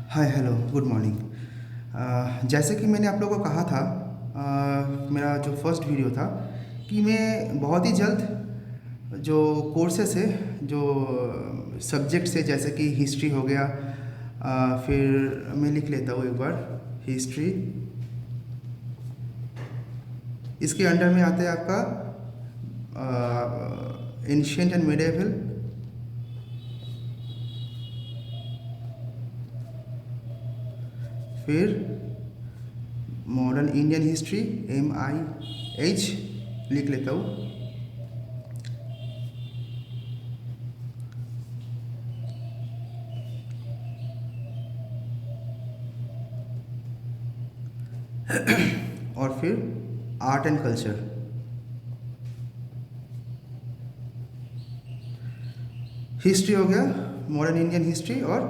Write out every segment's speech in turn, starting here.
Hi hello good morning. जैसे कि मैंने आप लोगों को कहा था, मेरा जो फर्स्ट वीडियो था कि मैं बहुत ही जल्द जो कोर्सेस है, जो सब्जेक्ट्स है, जैसे कि हिस्ट्री हो गया, फिर मैं लिख लेता हूँ एक बार हिस्ट्री। इसके अंडर में आता है आपका एंशिएंट एंड मिडिएवल, फिर मॉडर्न इंडियन हिस्ट्री MIH लिख लेता हूँ। और फिर आर्ट एंड कल्चर। हिस्ट्री हो गया, मॉडर्न इंडियन हिस्ट्री और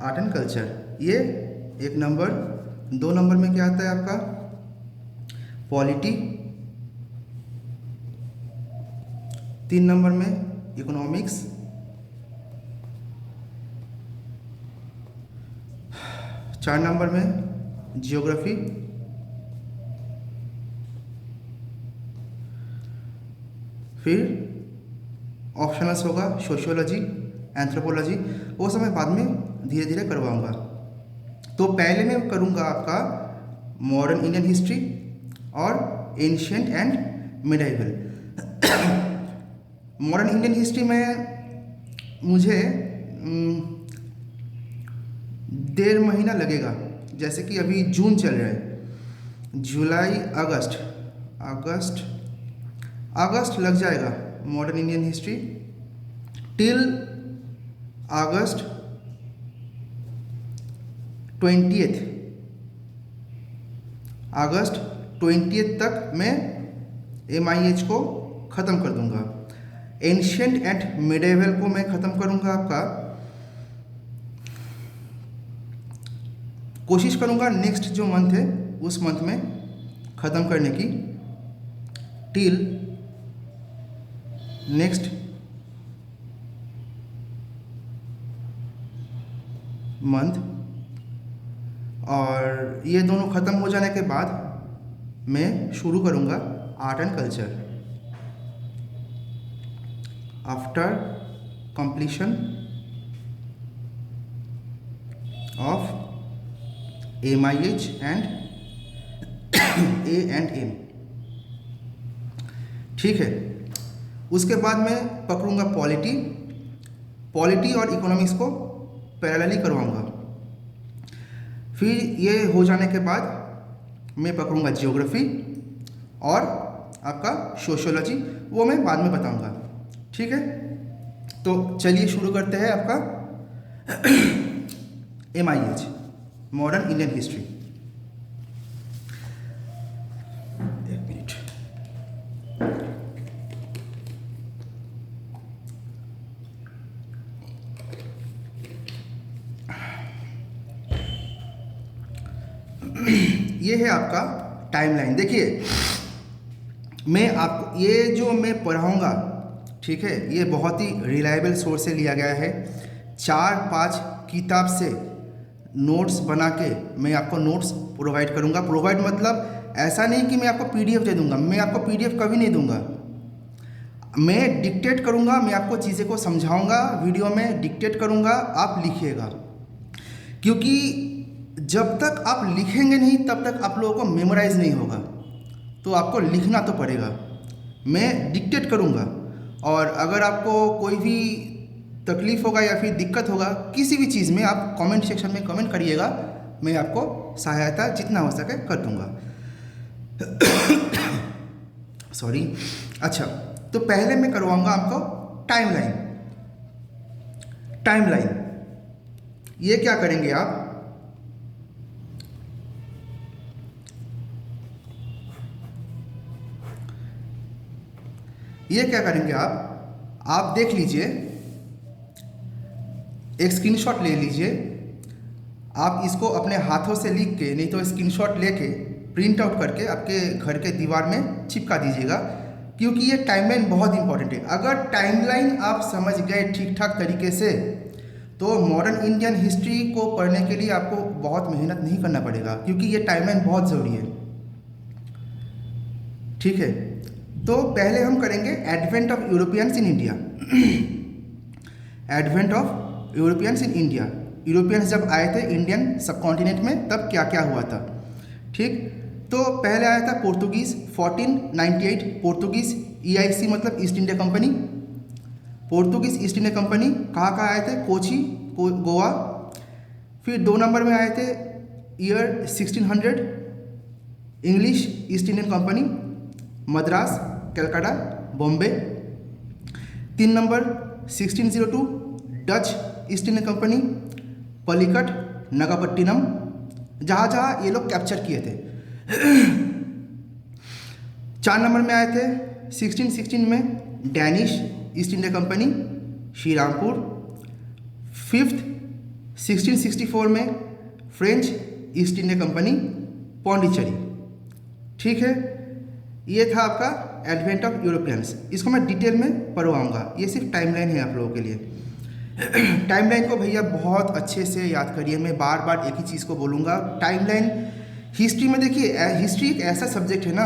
आर्ट एंड कल्चर, ये एक नंबर। 2 नंबर में क्या आता है आपका पॉलिटी। 3 नंबर में इकोनॉमिक्स। 4 नंबर में जियोग्राफी। फिर ऑप्शनल्स होगा सोशियोलॉजी, एंथ्रोपोलॉजी, वो सब मैं बाद में धीरे धीरे करवाऊंगा। तो पहले मैं करूंगा आपका मॉडर्न इंडियन हिस्ट्री और ancient and medieval. Modern Indian history में मुझे 1.5 महीना लगेगा। जैसे कि अभी जून चल रहा है, जुलाई अगस्त लग जाएगा modern Indian history till August 20th। अगस्त 20th तक मैं MIH को ख़त्म कर दूंगा। एंशिएंट एंड मिडिएवल को मैं ख़त्म करूंगा आपका, कोशिश करूंगा नेक्स्ट जो मंथ है उस मंथ में ख़त्म करने की, टिल नेक्स्ट मंथ। और ये दोनों ख़त्म हो जाने के बाद मैं शुरू करूंगा art and culture. After completion of MIH and A&M, ठीक है। उसके बाद मैं पकड़ूंगा पॉलिटी और इकोनॉमिक्स को पैरेलली करवाऊंगा। फिर ये हो जाने के बाद मैं पकड़ूंगा जियोग्राफी और आपका सोशियोलॉजी, वो मैं बाद में बताऊंगा, ठीक है। तो चलिए शुरू करते हैं आपका MIH मॉडर्न इंडियन हिस्ट्री। एक मिनट। ये है आपका टाइमलाइन। देखिए, मैं आपको ये जो मैं पढ़ाऊंगा, ठीक है, ये बहुत ही रिलायबल सोर्स से लिया गया है। 4-5 किताब से नोट्स बना के मैं आपको नोट्स प्रोवाइड करूंगा। प्रोवाइड मतलब ऐसा नहीं कि मैं आपको PDF दे दूंगा, मैं आपको PDF कभी नहीं दूंगा। मैं डिक्टेट करूंगा, मैं आपको चीज़ें को समझाऊंगा, वीडियो में डिक्टेट करूंगा, आप लिखिएगा। क्योंकि जब तक आप लिखेंगे नहीं तब तक आप लोगों को मेमोराइज नहीं होगा, तो आपको लिखना तो पड़ेगा। मैं डिक्टेट करूंगा, और अगर आपको कोई भी तकलीफ होगा या फिर दिक्कत होगा किसी भी चीज़ में, आप कमेंट सेक्शन में कमेंट करिएगा, मैं आपको सहायता जितना हो सके कर दूंगा। सॉरी। अच्छा, तो पहले मैं करवाऊंगा आपको टाइमलाइन। ये क्या करेंगे आप, आप देख लीजिए, एक स्क्रीनशॉट ले लीजिए। आप इसको अपने हाथों से लिख के, नहीं तो स्क्रीनशॉट लेके प्रिंट आउट करके आपके घर के दीवार में चिपका दीजिएगा, क्योंकि ये टाइमलाइन बहुत इंपॉर्टेंट है। अगर टाइमलाइन आप समझ गए ठीक ठाक तरीके से तो मॉडर्न इंडियन हिस्ट्री को पढ़ने के लिए आपको बहुत मेहनत नहीं करना पड़ेगा, क्योंकि ये टाइमलाइन बहुत ज़रूरी है। ठीक है, तो पहले हम करेंगे advent of Europeans in India. Advent of Europeans in India, Europeans जब आए थे इंडियन सब कॉन्टिनेंट में तब क्या क्या हुआ था। ठीक, तो पहले आया था पोर्तुगीज़ 1498, पोर्तुगीज़ EIC मतलब east India company. Portuguese east India company कहाँ आए थे? कोची, गोवा। फिर 2 नंबर में आए थे year 1600, English East Indian company, Madras, Calcutta, Bombay. 3 number 1602 Dutch East Indian company, Pulicat, Nagapattinam, जहाँ जहाँ ये लोग कैप्चर किए थे। 4 नंबर में आए थे 1616 में Danish east India company, Shrirampur. 5th 1664 में French east India company, Pondicherry. ठीक है, ये था आपका एडवेंट ऑफ यूरोपियंस। इसको मैं डिटेल में पढ़वाऊँगा, ये सिर्फ टाइमलाइन है आप लोगों के लिए। टाइमलाइन को भैया बहुत अच्छे से याद करिए, मैं बार बार एक ही चीज़ को बोलूँगा। टाइमलाइन हिस्ट्री में देखिए, हिस्ट्री एक ऐसा सब्जेक्ट है ना,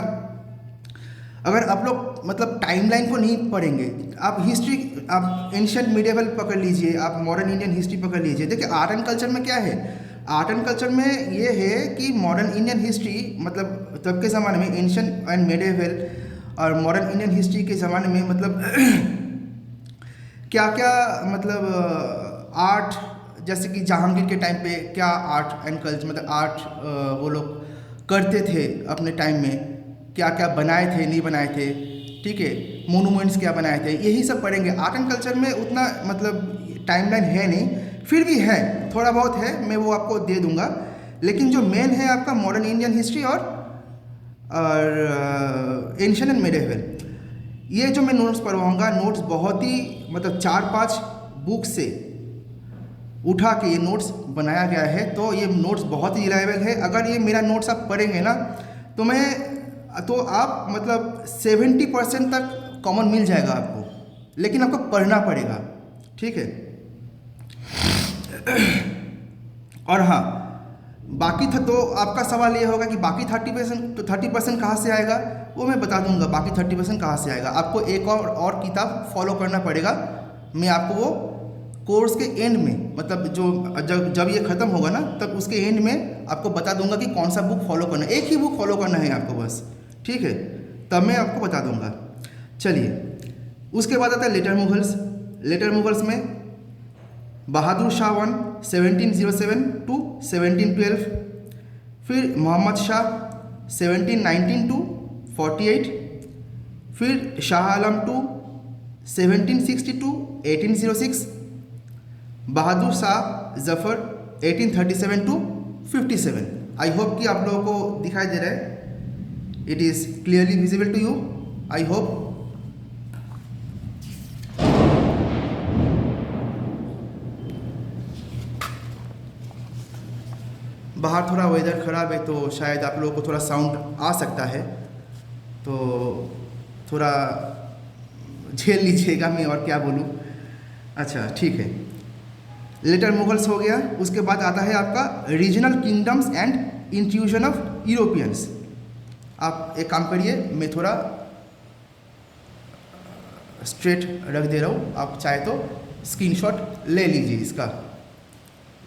अगर आप लोग मतलब टाइमलाइन को नहीं पढ़ेंगे, आप हिस्ट्री, आप एंशिएंट मिडिएवल पकड़ लीजिए, आप मॉडर्न इंडियन हिस्ट्री पकड़ लीजिए। देखिए आर्ट एंड कल्चर में क्या है, आर्ट एंड कल्चर में ये है कि मॉडर्न इंडियन हिस्ट्री मतलब तब के ज़माने में एंशिएंट एंड मिडिएवल और मॉडर्न इंडियन हिस्ट्री के ज़माने में मतलब क्या क्या मतलब आर्ट, जैसे कि जहांगीर के टाइम पे क्या आर्ट एंड कल्चर मतलब आर्ट वो लोग करते थे अपने टाइम में, क्या क्या बनाए थे नहीं बनाए थे। ठीक है, मोनूमेंट्स क्या बनाए थे, यही सब पढ़ेंगे। आर्ट एंड कल्चर में उतना मतलब टाइमलाइन है नहीं, फिर भी है, थोड़ा बहुत है, मैं वो आपको दे दूंगा। लेकिन जो मेन है आपका मॉडर्न इंडियन हिस्ट्री और एंशिएंट एंड मिडिएवल, ये जो मैं नोट्स पढ़वाऊँगा, नोट्स बहुत ही मतलब 4-5 बुक से उठा के ये नोट्स बनाया गया है। तो ये नोट्स बहुत ही रिलायबल है। अगर ये मेरा नोट्स आप पढ़ेंगे ना तो आप मतलब 70% तक कॉमन मिल जाएगा आपको, लेकिन आपको पढ़ना पड़ेगा। ठीक है, और हाँ बाकी था, तो आपका सवाल ये होगा कि बाकी 30% कहाँ से आएगा, वो मैं बता दूंगा। बाकी 30% कहाँ से आएगा, आपको एक और किताब फॉलो करना पड़ेगा। मैं आपको वो कोर्स के एंड में मतलब जब ये ख़त्म होगा ना, तब उसके एंड में आपको बता दूंगा कि कौन सा बुक फॉलो करना है। एक ही बुक फॉलो करना है आपको बस, ठीक है, तब मैं आपको बता दूंगा। चलिए, उसके बाद आता है लेटर मुगल्स। लेटर मुगल्स में बहादुर शाह 1 1707 to 1712, फिर मोहम्मद शाह 1719 to 48, फिर Shah Alam 2 1760 to 1806, Bahadur Shah Zafar 1837 to 57। I hope कि आप लोगों को दिखाई दे रहा है, it is clearly visible to you, I hope. बाहर थोड़ा वेदर ख़राब है तो शायद आप लोगों को थोड़ा साउंड आ सकता है, तो थोड़ा झेल लीजिएगा, मैं और क्या बोलूँ। अच्छा ठीक है, लेटर मुगल्स हो गया। उसके बाद आता है आपका regional kingdoms and intrusion of Europeans. आप एक काम करिए, मैं थोड़ा स्ट्रेट रख दे रहा हूँ, आप चाहे तो स्क्रीनशॉट ले लीजिए,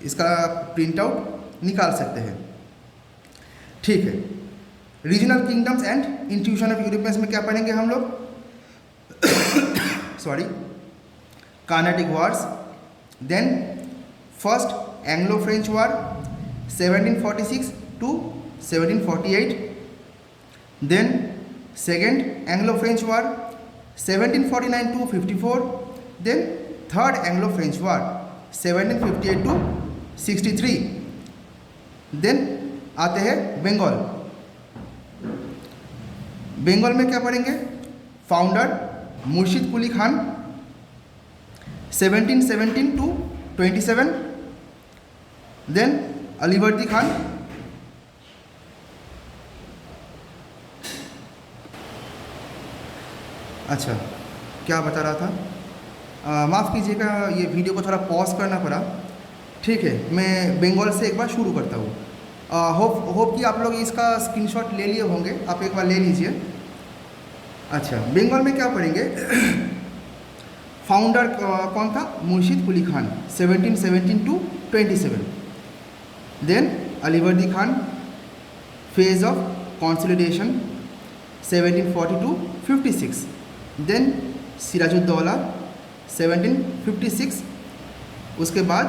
इसका प्रिंट आउट निकाल सकते हैं। ठीक है, regional kingdoms and intrusion of Europeans में क्या पढ़ेंगे हम लोग? Sorry, Carnatic wars, then first Anglo French war 1746 to 1748, then second Anglo French war 1749 to 54, then third Anglo French war 1758 to 63, then आते हैं बंगाल। बंगाल में क्या पढ़ेंगे? Founder Murshid Quli Khan 1717 to 27, then Alivardi Khan, अच्छा क्या बता रहा था, माफ़ कीजिएगा, ये वीडियो को थोड़ा पॉज करना पड़ा। ठीक है, मैं बंगाल से एक बार शुरू करता हूँ। होप कि आप लोग इसका स्क्रीनशॉट ले लिए होंगे, आप एक बार ले लीजिए। अच्छा, बंगाल में क्या पढ़ेंगे? फाउंडर कौन था? Murshid Quli Khan, 1717 to 27। Then Alivardi Khan, phase of consolidation 1740 to 56। Then Sirajuddaulah 1756। उसके बाद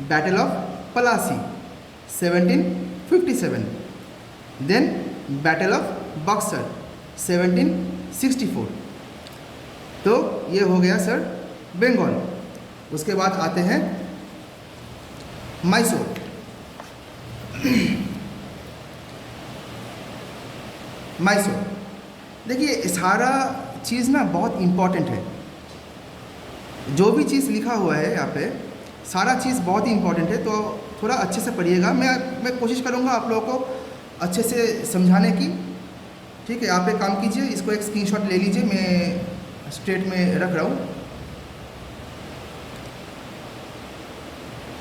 battle of Plassey 1757। Then battle of Buxar 1764। तो ये हो गया सर बंगाल। उसके बाद आते हैं मैसूर। मैसूर देखिए, सारा चीज़ ना बहुत इम्पॉर्टेंट है। जो भी चीज़ लिखा हुआ है यहाँ पे, सारा चीज़ बहुत ही इम्पॉर्टेंट है, तो थोड़ा अच्छे से पढ़िएगा। मैं कोशिश करूँगा आप लोगों को अच्छे से समझाने की। ठीक है, आप एक काम कीजिए, इसको एक स्क्रीनशॉट ले लीजिए, मैं स्ट्रेट में रख रहा हूँ।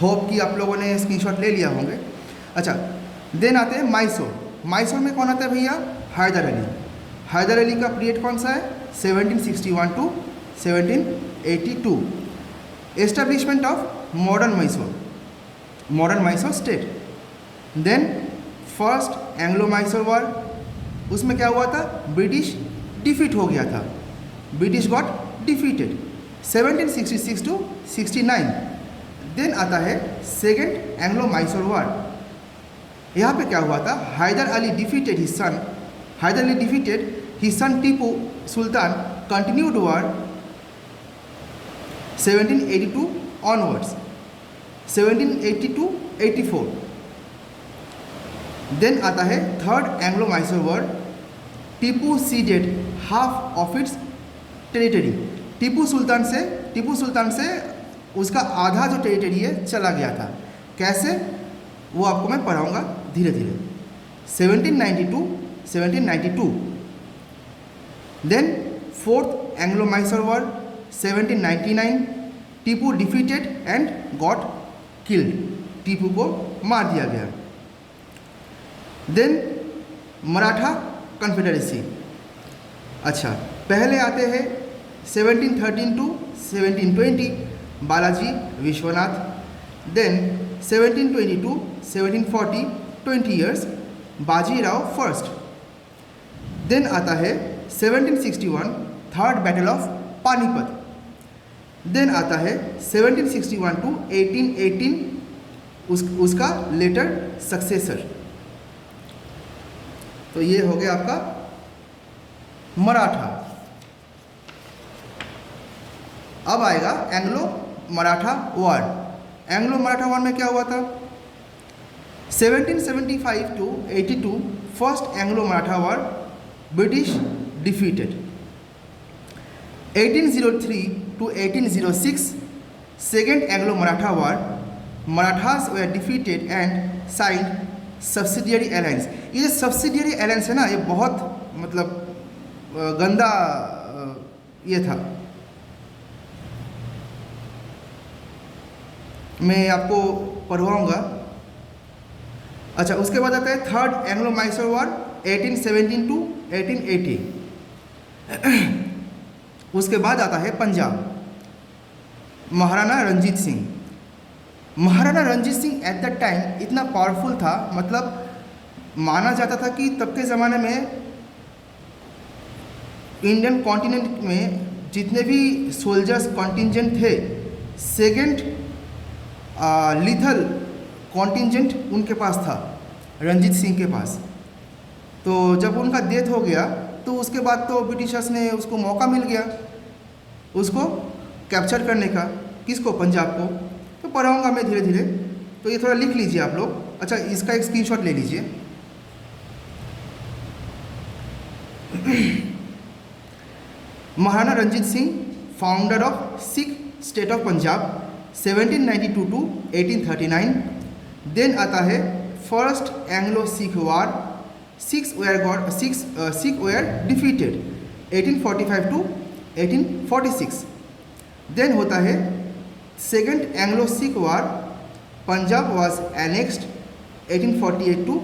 होप कि आप लोगों ने स्क्रीनशॉट ले लिया होंगे। अच्छा, देन आते हैं मैसूर। मैसूर में कौन आता है भैया? हैदर अली। हैदर अली का पीरियड कौन सा है? 1761 to 1782। Establishment of modern Mysore state. Then first Anglo Mysore war, उसमें क्या हुआ था? ब्रिटिश डिफीट हो गया था, British got defeated 1766 to 69। Then आता है सेकेंड एंग्लो मैसूर वॉर। यहाँ पे क्या हुआ था? Hyder Ali defeated his son Tipu Sultan continued war 1782 onwards 1782 84। Then आता है third Anglo Mysore war. Tipu ceded half of its territory. Tipu Sultan से उसका आधा जो टेरिटरी है चला गया था। कैसे? वो आपको मैं पढ़ाऊँगा धीरे धीरे। 1792। Then fourth Anglo Mysore war 1799। Tipu defeated and got killed. Tipu को मार दिया गया। Then Maratha confederacy. अच्छा, पहले आते हैं 1713 to 1720 Balaji Vishwanath. Then 1722 1740 20 years Bajirao first. Then आता है 1761 third battle of Panipat. Then आता है 1761 to 1818 उसका लेटर सक्सेसर। तो ये हो गया आपका मराठा। अब आएगा Anglo Maratha war. Anglo Maratha war में क्या हुआ था? 1775 to 82 first Anglo Maratha war, British defeated. 1803 to 1806 second Anglo Maratha war, Marathas were defeated and signed subsidiary alliance. ये जो सब्सिडियरी अलायंस है ना, ये बहुत मतलब गंदा ये था। मैं आपको पढ़वाऊँगा। अच्छा, उसके बाद आता है third Anglo Mysore war 1817 to 1880। उसके बाद आता है Punjab, Maharana Ranjit Singh. Maharana Ranjit Singh at the time इतना पावरफुल था, मतलब माना जाता था कि तब के ज़माने में इंडियन कॉन्टिनेंट में जितने भी सोल्जर्स कॉन्टिंजेंट थे, सेकेंड लीथल कॉन्टिंजेंट उनके पास था, रंजीत सिंह के पास। तो जब उनका डेथ हो गया तो उसके बाद तो ब्रिटिशर्स ने उसको मौका मिल गया उसको कैप्चर करने का। किसको? पंजाब को। तो पढ़ाऊँगा मैं धीरे धीरे, तो ये थोड़ा लिख लीजिए आप लोग। अच्छा, इसका एक स्क्रीनशॉट ले लीजिए। Maharana Ranjit Singh, founder of Sikh state of Punjab 1792 to 1839। Then आता है first Anglo Sikh war, Sikh were defeated 1845 to 1846। Then होता है second Anglo Sikh war Punjab was annexed 1848 to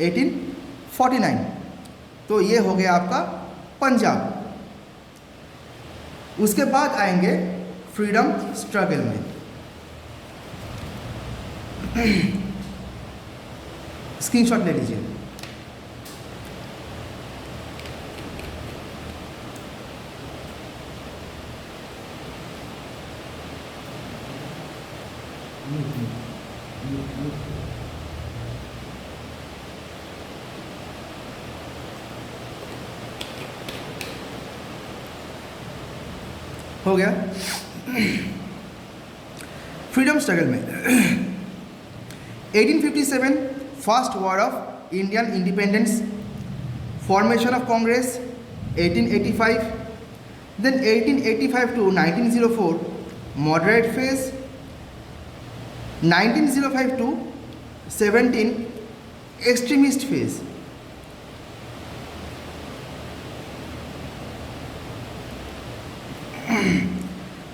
1849। तो ये हो गया आपका पंजाब। उसके बाद आएंगे फ्रीडम स्ट्रगल में। स्क्रीनशॉट ले लीजिए। हो गया। फ्रीडम स्ट्रगल में 1857 first war of Indian independence, formation of Congress 1885, then 1885 to 1904 moderate phase, 1905 to 17 extremist phase.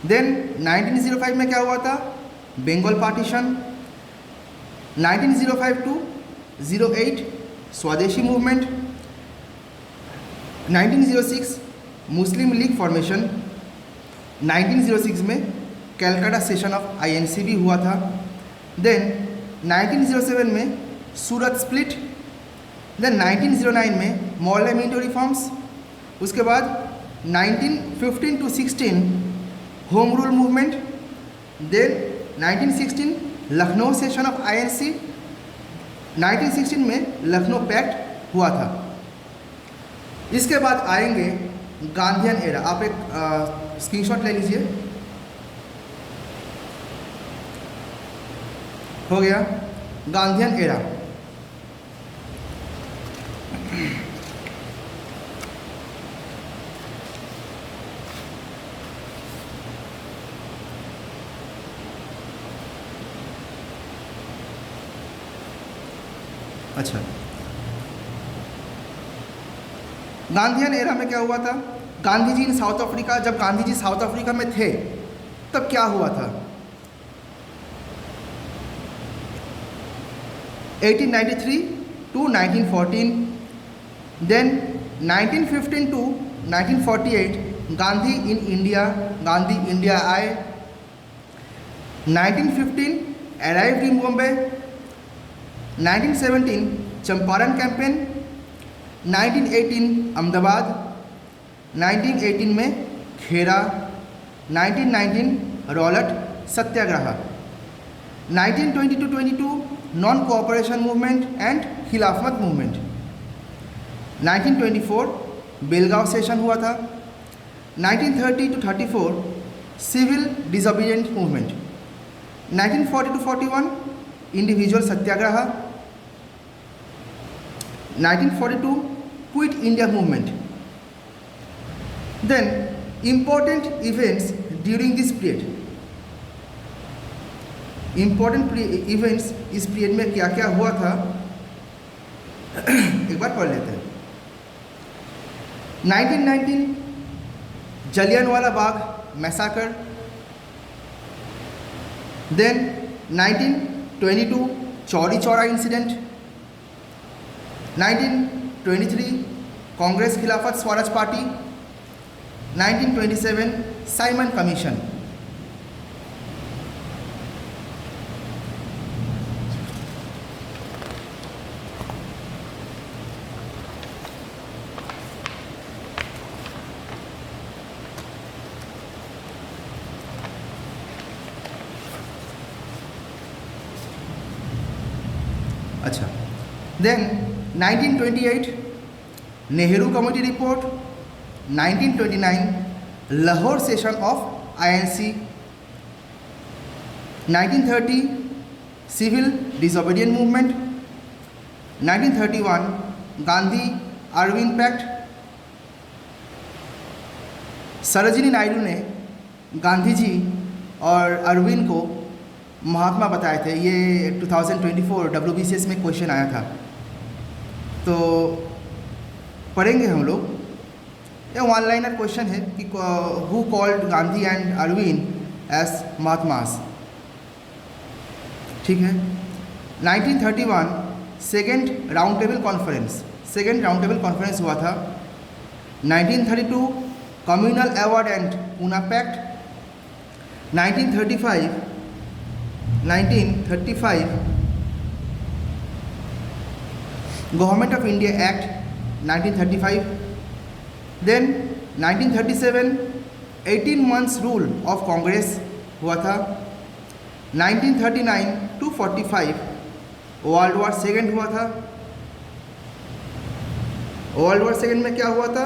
Then 1905 में क्या हुआ था? बंगाल पार्टीशन। 1905 टू 08 स्वदेशी मूवमेंट। 1906 मुस्लिम लीग फॉर्मेशन। 1906 में कैलकाटा सेशन ऑफ INC भी हुआ था। देन 1907 में सूरत स्प्लिट। देन 1909 में मॉडल मिंटो रिफॉर्म्स। उसके बाद 1915 to 16 home rule movement. Then 1916 Lucknow session of INC। 1916 में लखनऊ पैक्ट हुआ था। इसके बाद आएंगे गांधीयन एरा। आप एक स्क्रीनशॉट ले लीजिए। हो गया गांधीयन एरा। अच्छा, गांधीयन एरा में क्या हुआ था? गांधी जी इन साउथ अफ्रीका, जब गांधी जी साउथ अफ्रीका में थे तब क्या हुआ था? 1893 to 1914, then 1915 to 1948 Gandhi in India, Gandhi India आए। 1915 arrived in Bombay. 1917 Champaran campaign. 1918 Ahmedabad. 1918 में Khera. 1919 Rowlatt satyagraha. 1920 to 22 non cooperation movement and Khilafat movement. 1924 Belgaum session हुआ था। 1930 to 34 civil disobedient movement. 1940 to 41 individual satyagraha. 1942 quit India movement. Then important events during this period. Important events इस period में क्या क्या हुआ था एक बार पढ़ लेते हैं। 1919 Jallianwala Bagh massacre. Then 1922 Chauri Chaura incident. 1923 Congress Khilafat Swaraj party. 1927 Simon commission. अच्छा, then 1928 Nehru committee report. 1929 Lahore session of INC। 1930 civil disobedient movement. 1931 Gandhi Arvind pact. Sarojini Naidu ने गांधी जी और अरविंद को महात्मा बताए थे। ये 2024 WBCS में क्वेश्चन आया था, तो पढ़ेंगे हम लोग। ये वन लाइनर क्वेश्चन है कि who called Gandhi and Arvind as Mahatmas. ठीक है। 1931 सेकेंड राउंड टेबल कॉन्फ्रेंस हुआ था। 1932 communal award and Poona pact. 1935 government of India act 1935। Then 1937 18 months rule of Congress हुआ था। 1939 to 45 वर्ल्ड वॉर सेकेंड हुआ था। वर्ल्ड वॉर सेकेंड में क्या हुआ था,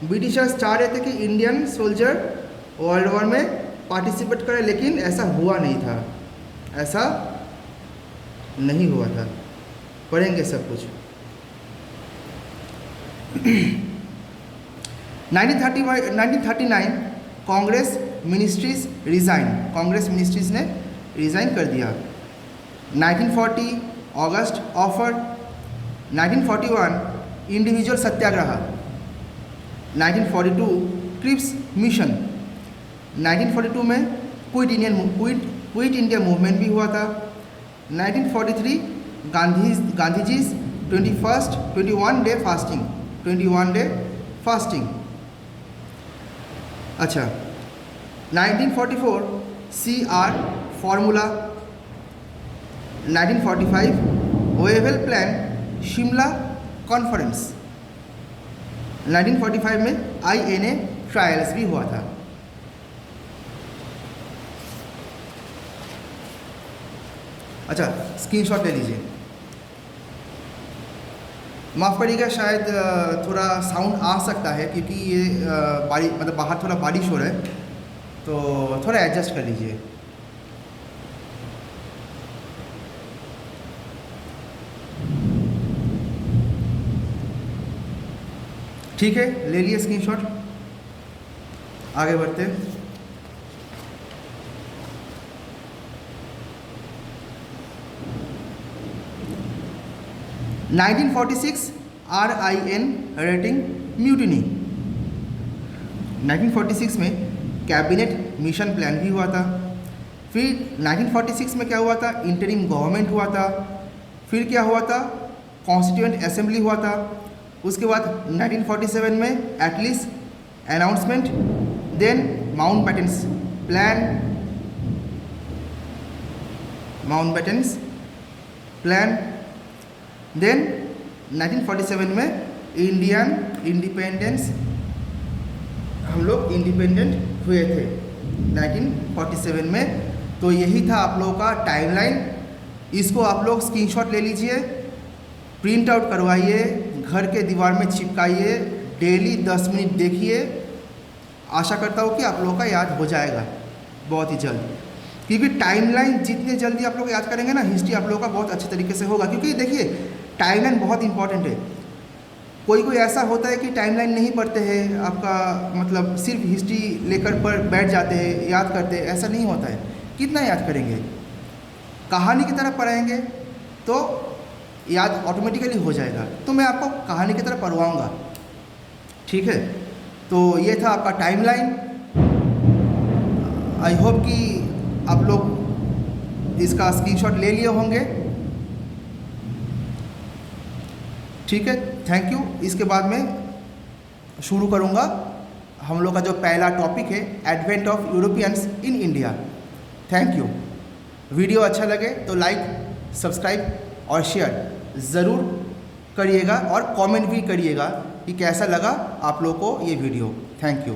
ब्रिटिशर्स चाह रहे थे कि इंडियन सोल्जर वर्ल्ड वॉर में पार्टिसिपेट करें, लेकिन ऐसा हुआ नहीं था, ऐसा नहीं हुआ था। पढ़ेंगे सब कुछ। 1939 कांग्रेस मिनिस्ट्रीज ने रिज़ाइन कर दिया। 1940 अगस्त offer. 1941 individual satyagraha. 1942 Cripps mission. 1942 में क्विट इंडिया मूवमेंट भी हुआ था। 1943 गांधीजीज 21 डे फास्टिंग। अच्छा, 1944 CR formula. 1945 Wavell plan Shimla conference. 1945 में INA ट्रायल्स भी हुआ था। अच्छा, स्क्रीनशॉट ले लीजिए। माफ़ करिएगा, शायद थोड़ा साउंड आ सकता है क्योंकि ये बाहर थोड़ा बारिश हो रहा है, तो थोड़ा एडजस्ट कर लीजिए। ठीक है, ले लिए स्क्रीनशॉट, आगे बढ़ते हैं। (1946) RIN रेटिंग म्यूटिनी। 1946 में कैबिनेट मिशन प्लान भी हुआ था। फिर 1946 में क्या हुआ था, इंटरिम गवर्नमेंट हुआ था। फिर क्या हुआ था, कॉन्स्टिट्यूएंट असेंबली हुआ था। उसके बाद 1947 में Attlee's announcement. Then Mountbatten's plan. Then 1947 में इंडियन इंडिपेंडेंस, हम लोग इंडिपेंडेंट हुए थे 1947 में। तो यही था आप लोगों का टाइमलाइन। इसको आप लोग स्क्रीनशॉट ले लीजिए, प्रिंट आउट करवाइए, घर के दीवार में चिपकाइए, डेली 10 मिनट देखिए। आशा करता हूँ कि आप लोगों का याद हो जाएगा बहुत ही जल्द, क्योंकि टाइमलाइन जितने जल्दी आप लोग याद करेंगे ना, हिस्ट्री आप लोगों का बहुत अच्छे तरीके से होगा। क्योंकि देखिए, टाइमलाइन बहुत इंपॉर्टेंट है। कोई ऐसा होता है कि टाइमलाइन नहीं पढ़ते हैं, आपका मतलब सिर्फ हिस्ट्री लेकर पर बैठ जाते हैं, याद करते हैं, ऐसा नहीं होता है। कितना याद करेंगे, कहानी की तरह पढ़ाएंगे तो याद ऑटोमेटिकली हो जाएगा। तो मैं आपको कहानी की तरह पढ़वाऊँगा, ठीक है। तो ये था आपका टाइमलाइन। आई होप कि आप लोग इसका स्क्रीनशॉट ले लिए होंगे, ठीक है। Thank you. इसके बाद में शुरू करूँगा हम लोग का जो पहला टॉपिक है, advent of Europeans in India. Thank you. Video अच्छा लगे तो लाइक, सब्सक्राइब और शेयर ज़रूर करिएगा और कमेंट भी करिएगा कि कैसा लगा आप लोग को ये वीडियो। Thank you.